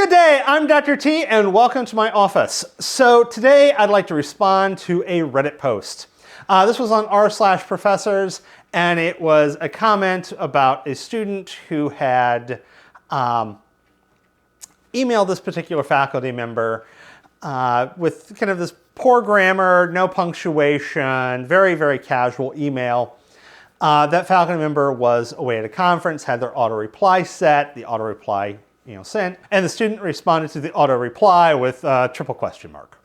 Good day, I'm Dr. T and welcome to my office. So today I'd like to respond to a Reddit post. This was on r/professors and it was a comment about a student who had emailed this particular faculty member with kind of this poor grammar, no punctuation, very, very casual email. That faculty member was away at a conference, had their auto reply set, the auto reply sent, and the student responded to the auto reply with a triple question mark.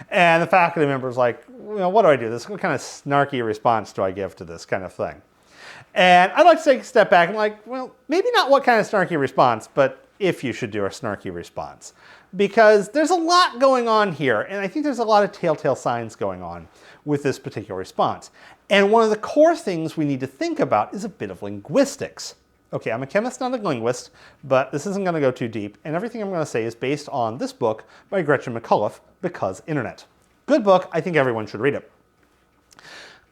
And the faculty member was like, what do I do? What kind of snarky response do I give to this kind of thing? And I'd like to take a step back and well, maybe not what kind of snarky response, but if you should do a snarky response. Because there's a lot going on here, and I think there's a lot of telltale signs going on with this particular response. And one of the core things we need to think about is a bit of linguistics. Okay, I'm a chemist, not a linguist, but this isn't going to go too deep, and everything I'm going to say is based on this book by Gretchen McCullough, Because Internet. Good book, I think everyone should read it.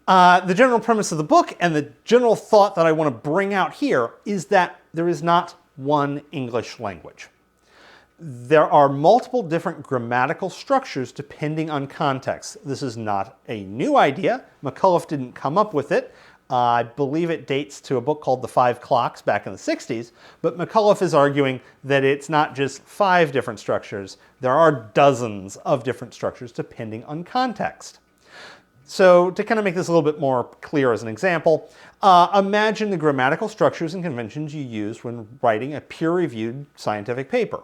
The general premise of the book and the general thought that I want to bring out here is that there is not one English language. There are multiple different grammatical structures depending on context. This is not a new idea. McCullough didn't come up with it. I believe it dates to a book called The Five Clocks back in the 60s, but McCullough is arguing that it's not just 5 different structures. There are dozens of different structures depending on context. So to kind of make this a little bit more clear as an example, imagine the grammatical structures and conventions you use when writing a peer-reviewed scientific paper.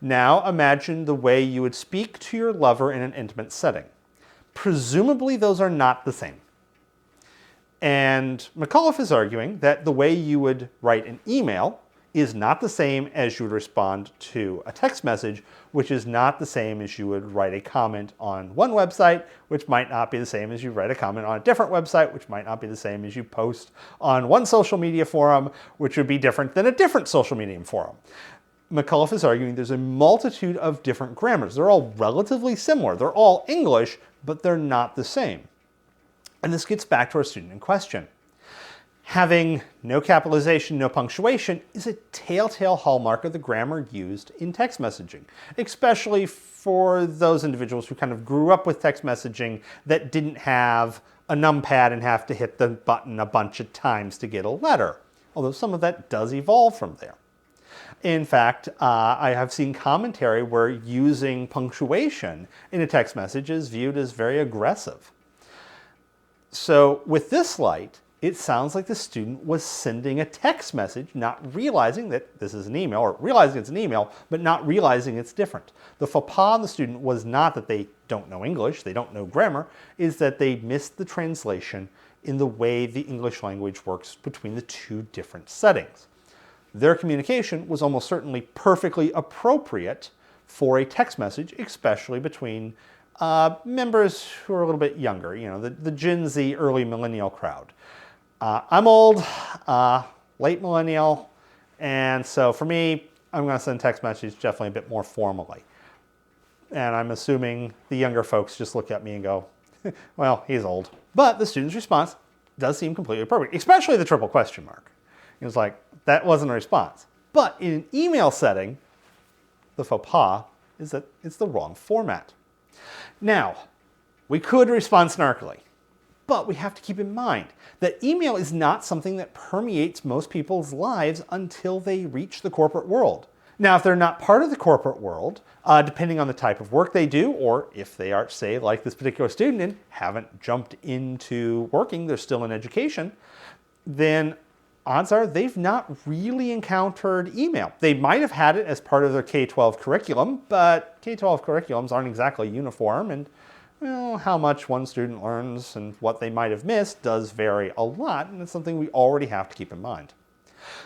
Now imagine the way you would speak to your lover in an intimate setting. Presumably those are not the same. And McCullough is arguing that the way you would write an email is not the same as you would respond to a text message, which is not the same as you would write a comment on one website, which might not be the same as you write a comment on a different website, which might not be the same as you post on one social media forum, which would be different than a different social media forum. McCullough is arguing there's a multitude of different grammars. They're all relatively similar. They're all English, but they're not the same. And this gets back to our student in question. Having no capitalization, no punctuation is a telltale hallmark of the grammar used in text messaging, especially for those individuals who kind of grew up with text messaging that didn't have a numpad and have to hit the button a bunch of times to get a letter, although some of that does evolve from there. In fact, I have seen commentary where using punctuation in a text message is viewed as very aggressive. So with this light, it sounds like the student was sending a text message, not realizing that this is an email, or realizing it's an email, but not realizing it's different. The faux pas on the student was not that they don't know English, they don't know grammar, is that they missed the translation in the way the English language works between the two different settings. Their communication was almost certainly perfectly appropriate for a text message, especially between members who are a little bit younger, the Gen Z, early millennial crowd. I'm old, late millennial, and so for me, I'm going to send text messages definitely a bit more formally. And I'm assuming the younger folks just look at me and go, well, he's old. But the student's response does seem completely appropriate, especially the triple question mark. It was like, that wasn't a response. But in an email setting, the faux pas is that it's the wrong format. Now, we could respond snarkily, but we have to keep in mind that email is not something that permeates most people's lives until they reach the corporate world. Now, if they're not part of the corporate world, depending on the type of work they do, or if they are, say, like this particular student and haven't jumped into working, they're still in education, then odds are they've not really encountered email. They might have had it as part of their K-12 curriculum, but K-12 curriculums aren't exactly uniform, and how much one student learns and what they might have missed does vary a lot, and it's something we already have to keep in mind.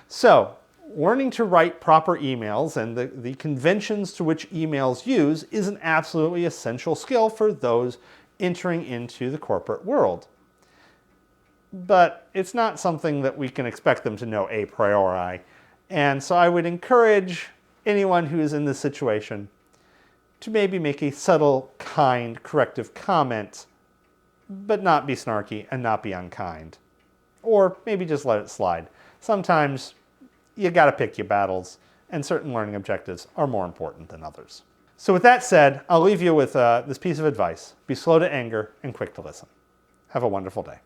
So, learning to write proper emails and the conventions to which emails use is an absolutely essential skill for those entering into the corporate world. But it's not something that we can expect them to know a priori. And so I would encourage anyone who is in this situation to maybe make a subtle, kind, corrective comment, but not be snarky and not be unkind. Or maybe just let it slide. Sometimes you gotta pick your battles, and certain learning objectives are more important than others. So with that said, I'll leave you with this piece of advice. Be slow to anger and quick to listen. Have a wonderful day.